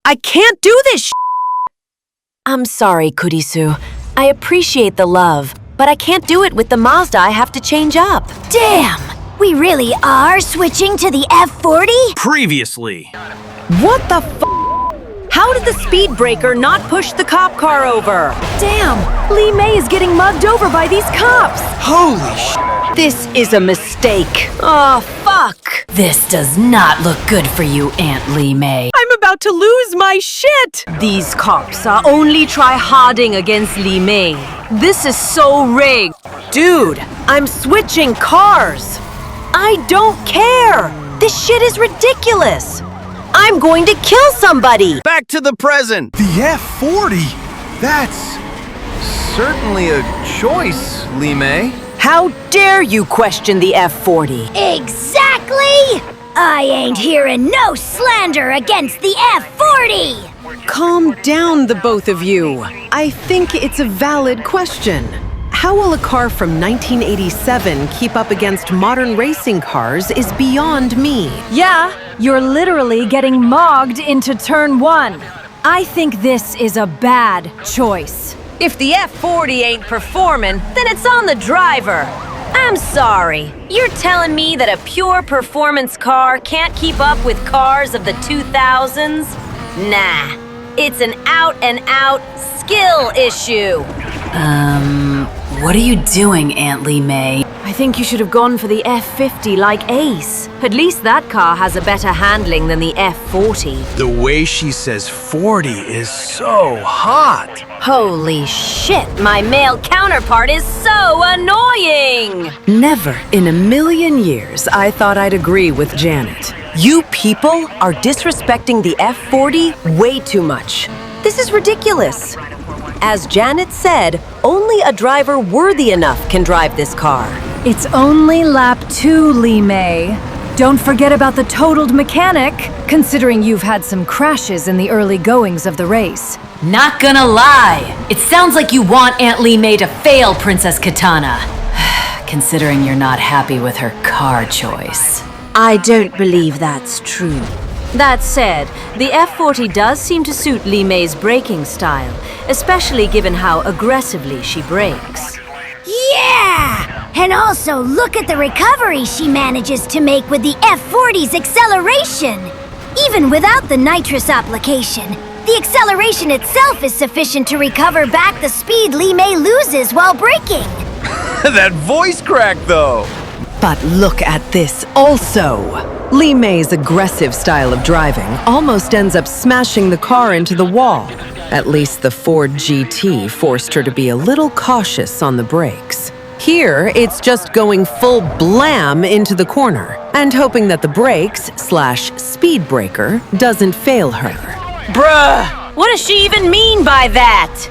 I can't do this. I'm sorry, Kurisu. I appreciate the love, but I can't do it with the Mazda. I have to change up. Damn! We really are switching to the F40? Previously. What the f? How did the speed breaker not push the cop car over? Damn! Li Mei is getting mugged over by these cops! Holy sh! This is a mistake. Oh, fuck! This does not look good for you, Aunt Li Mei. I'm about to lose my shit! These cops are only try-harding against Li Mei. This is so rigged. Dude, I'm switching cars. I don't care. This shit is ridiculous. I'm going to kill somebody. Back to the present. The F40? That's certainly a choice, Li Mei. How dare you question the F40? Exactly! I ain't hearing no slander against the F40! Calm down, the both of you. I think it's a valid question. How will a car from 1987 keep up against modern racing cars is beyond me. Yeah, you're literally getting mogged into turn 1. I think this is a bad choice. If the F40 ain't performing, then it's on the driver. I'm sorry. You're telling me that a pure performance car can't keep up with cars of the 2000s? Nah. It's an out-and-out skill issue. What are you doing, Aunt Li Mei? I think you should have gone for the F50 like Ace. At least that car has a better handling than the F40. The way she says 40 is so hot. Holy shit, my male counterpart is so annoying! Never in a million years I thought I'd agree with Janet. You people are disrespecting the F40 way too much. This is ridiculous. As Janet said, only a driver worthy enough can drive this car. It's only lap 2, Li Mei. Don't forget about the totaled mechanic, considering you've had some crashes in the early goings of the race. Not gonna lie, it sounds like you want Aunt Li Mei to fail, Princess Katana. Considering you're not happy with her car choice. I don't believe that's true. That said, the F40 does seem to suit Li Mei's braking style, especially given how aggressively she brakes. Yeah! And also look at the recovery she manages to make with the F40's acceleration! Even without the nitrous application, the acceleration itself is sufficient to recover back the speed Li Mei loses while braking. That voice crack, though. But look at this also. Li Mei's aggressive style of driving almost ends up smashing the car into the wall. At least the Ford GT forced her to be a little cautious on the brakes. Here, it's just going full blam into the corner and hoping that the brakes/speed breaker doesn't fail her. Bruh! What does she even mean by that?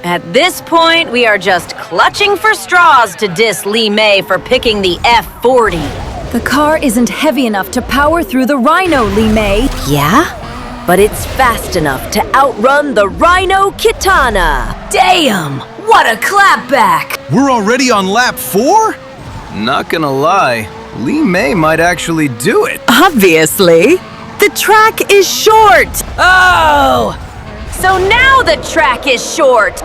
At this point, we are just clutching for straws to diss Li Mei for picking the F40. The car isn't heavy enough to power through the Rhino, Li Mei. Yeah? But it's fast enough to outrun the Rhino Kitana. Damn! What a clapback! We're already on lap 4? Not gonna lie, Li Mei might actually do it. Obviously. The track is short. Oh! So now the track is short.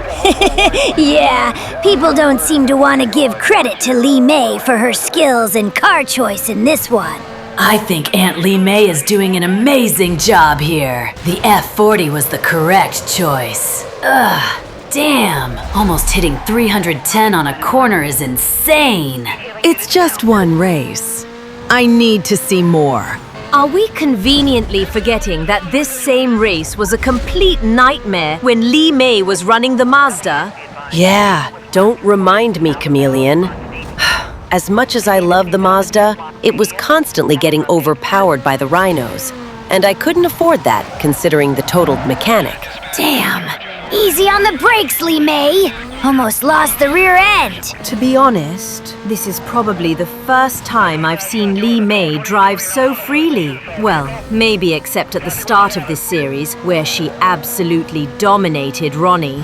Yeah, people don't seem to want to give credit to Li Mei for her skills and car choice in this one. I think Aunt Li Mei is doing an amazing job here. The F40 was the correct choice. Ugh, damn. Almost hitting 310 on a corner is insane. It's just one race. I need to see more. Are we conveniently forgetting that this same race was a complete nightmare when Li Mei was running the Mazda? Yeah, don't remind me, Chameleon. As much as I love the Mazda, it was constantly getting overpowered by the Rhinos, and I couldn't afford that considering the totaled mechanic. Damn! Easy on the brakes, Li Mei! Almost lost the rear end! To be honest, this is probably the first time I've seen Li Mei drive so freely. Well, maybe except at the start of this series, where she absolutely dominated Ronnie.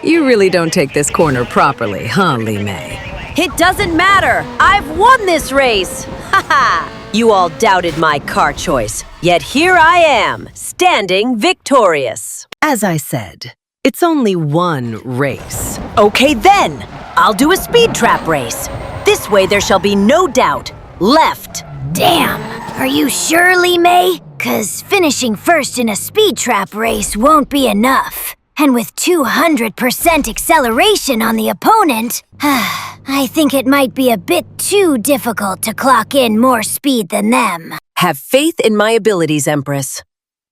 You really don't take this corner properly, huh, Li Mei? It doesn't matter! I've won this race! Haha! You all doubted my car choice, yet here I am, standing victorious. As I said, it's only one race. Okay then, I'll do a speed trap race. This way there shall be no doubt. Left. Damn, are you sure, Li Mei? 'Cause finishing first in a speed trap race won't be enough. And with 200% acceleration on the opponent, I think it might be a bit too difficult to clock in more speed than them. Have faith in my abilities, Empress.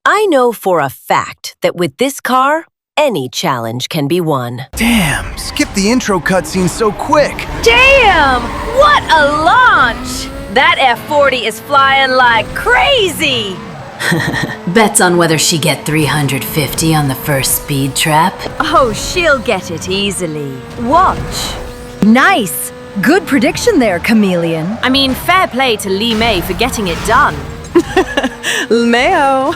I know for a fact that with this car, any challenge can be won. Damn, skip the intro cutscene so quick. Damn! What a launch! That F40 is flying like crazy! Bets on whether she get 350 on the first speed trap? Oh, she'll get it easily. Watch. Nice! Good prediction there, Chameleon. I mean, fair play to Li Mei for getting it done. Leo!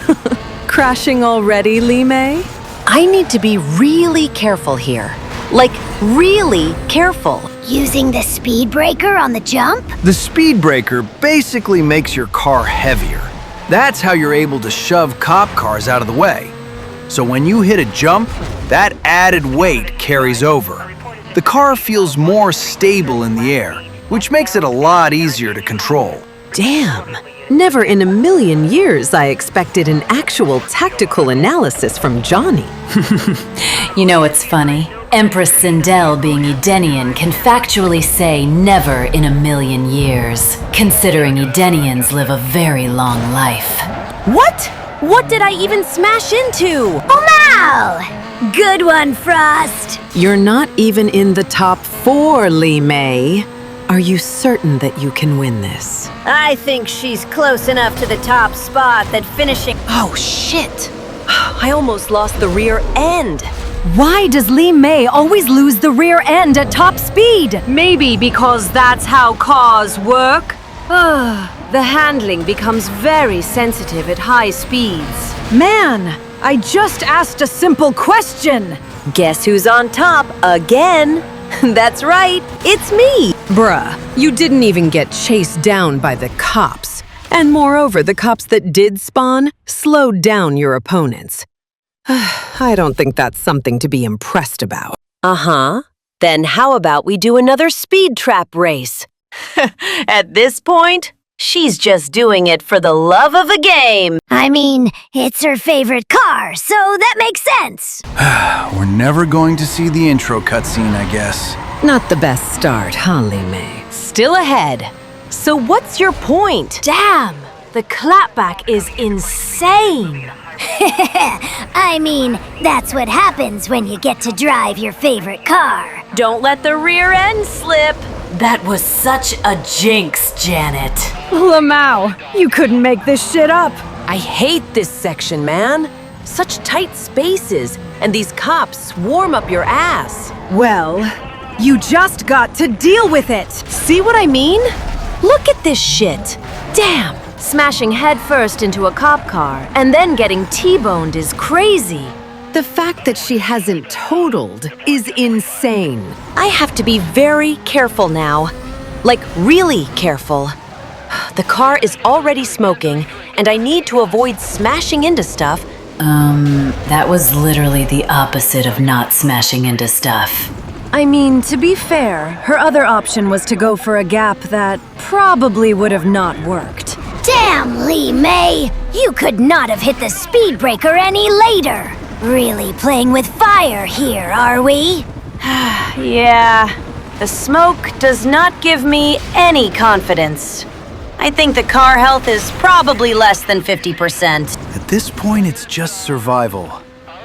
Crashing already, Li Mei? I need to be really careful here. Like, really careful. Using the speed breaker on the jump? The speed breaker basically makes your car heavier. That's how you're able to shove cop cars out of the way. So when you hit a jump, that added weight carries over. The car feels more stable in the air, which makes it a lot easier to control. Damn! Never in a million years I expected an actual tactical analysis from Johnny. You know what's funny? Empress Sindel, being Edenian, can factually say never in a million years, considering Edenians live a very long life. What? What did I even smash into? Oh, wow! Good one, Frost! You're not even in the top 4, Li Mei. Are you certain that you can win this? I think she's close enough to the top spot that finishing... Oh, shit! I almost lost the rear end. Why does Li Mei always lose the rear end at top speed? Maybe because that's how cars work. The handling becomes very sensitive at high speeds. Man, I just asked a simple question. Guess who's on top again? That's right, it's me. Bruh, you didn't even get chased down by the cops. And moreover, the cops that did spawn slowed down your opponents. I don't think that's something to be impressed about. Uh-huh. Then how about we do another speed trap race? At this point, she's just doing it for the love of the game. I mean, it's her favorite car, so that makes sense. We're never going to see the intro cutscene, I guess. Not the best start, huh, Li Mei? Still ahead. So what's your point? Damn, the clapback is insane. I mean, that's what happens when you get to drive your favorite car. Don't let the rear end slip. That was such a jinx, Janet. Lamau, you couldn't make this shit up. I hate this section, man. Such tight spaces, and these cops swarm up your ass. Well, you just got to deal with it. See what I mean? Look at this shit. Damn. Smashing headfirst into a cop car and then getting T-boned is crazy. The fact that she hasn't totaled is insane. I have to be very careful now. Like, really careful. The car is already smoking, and I need to avoid smashing into stuff. That was literally the opposite of not smashing into stuff. I mean, to be fair, her other option was to go for a gap that probably would have not worked. Damn, Li Mei! You could not have hit the speed breaker any later. Really playing with fire here, are we? Yeah, the smoke does not give me any confidence. I think the car health is probably less than 50%. At this point, it's just survival.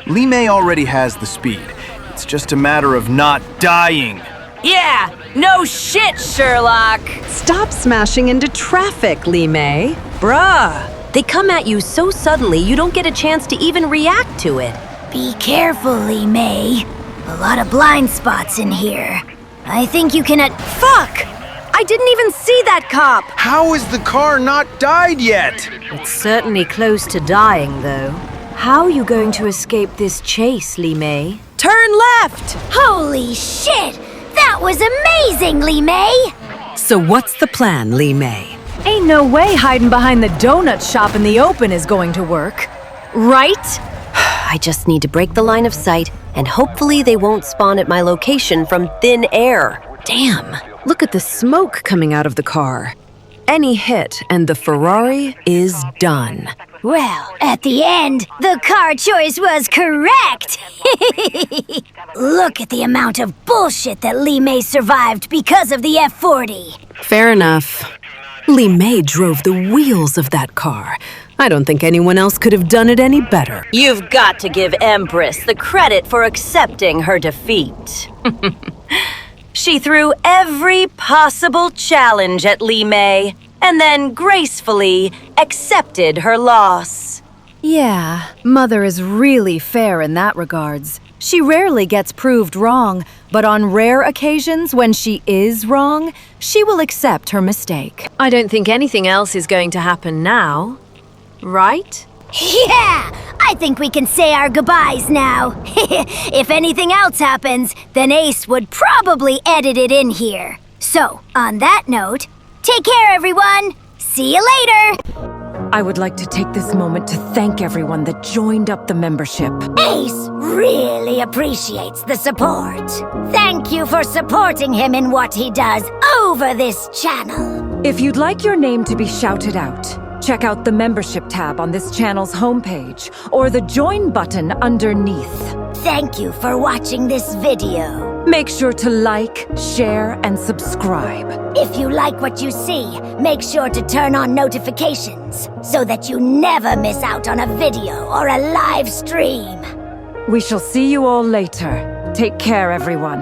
Li Mei already has the speed. It's just a matter of not dying. Yeah, no shit, Sherlock. Stop smashing into traffic, Li Mei. Bruh, they come at you so suddenly you don't get a chance to even react to it. Be careful, Li Mei. A lot of blind spots in here. I think you can Fuck! I didn't even see that cop! How is the car not died yet? It's certainly close to dying, though. How are you going to escape this chase, Li Mei? Turn left! Holy shit! That was amazing, Li Mei! So what's the plan, Li Mei? Ain't no way hiding behind the donut shop in the open is going to work. Right? I just need to break the line of sight, and hopefully they won't spawn at my location from thin air. Damn, look at the smoke coming out of the car. Any hit and the Ferrari is done. Well, at the end, the car choice was correct! Look at the amount of bullshit that Li Mei survived because of the F40. Fair enough. Li Mei drove the wheels of that car. I don't think anyone else could have done it any better. You've got to give Empress the credit for accepting her defeat. She threw every possible challenge at Li Mei, and then gracefully accepted her loss. Yeah, Mother is really fair in that regards. She rarely gets proved wrong, but on rare occasions when she is wrong, she will accept her mistake. I don't think anything else is going to happen now, right? Yeah! I think we can say our goodbyes now. If anything else happens, then Ace would probably edit it in here. So, on that note, take care, everyone! See you later! I would like to take this moment to thank everyone that joined up the membership. Ace really appreciates the support. Thank you for supporting him in what he does over this channel. If you'd like your name to be shouted out, check out the membership tab on this channel's homepage or the join button underneath. Thank you for watching this video. Make sure to like, share, and subscribe. If you like what you see, make sure to turn on notifications so that you never miss out on a video or a live stream. We shall see you all later. Take care, everyone.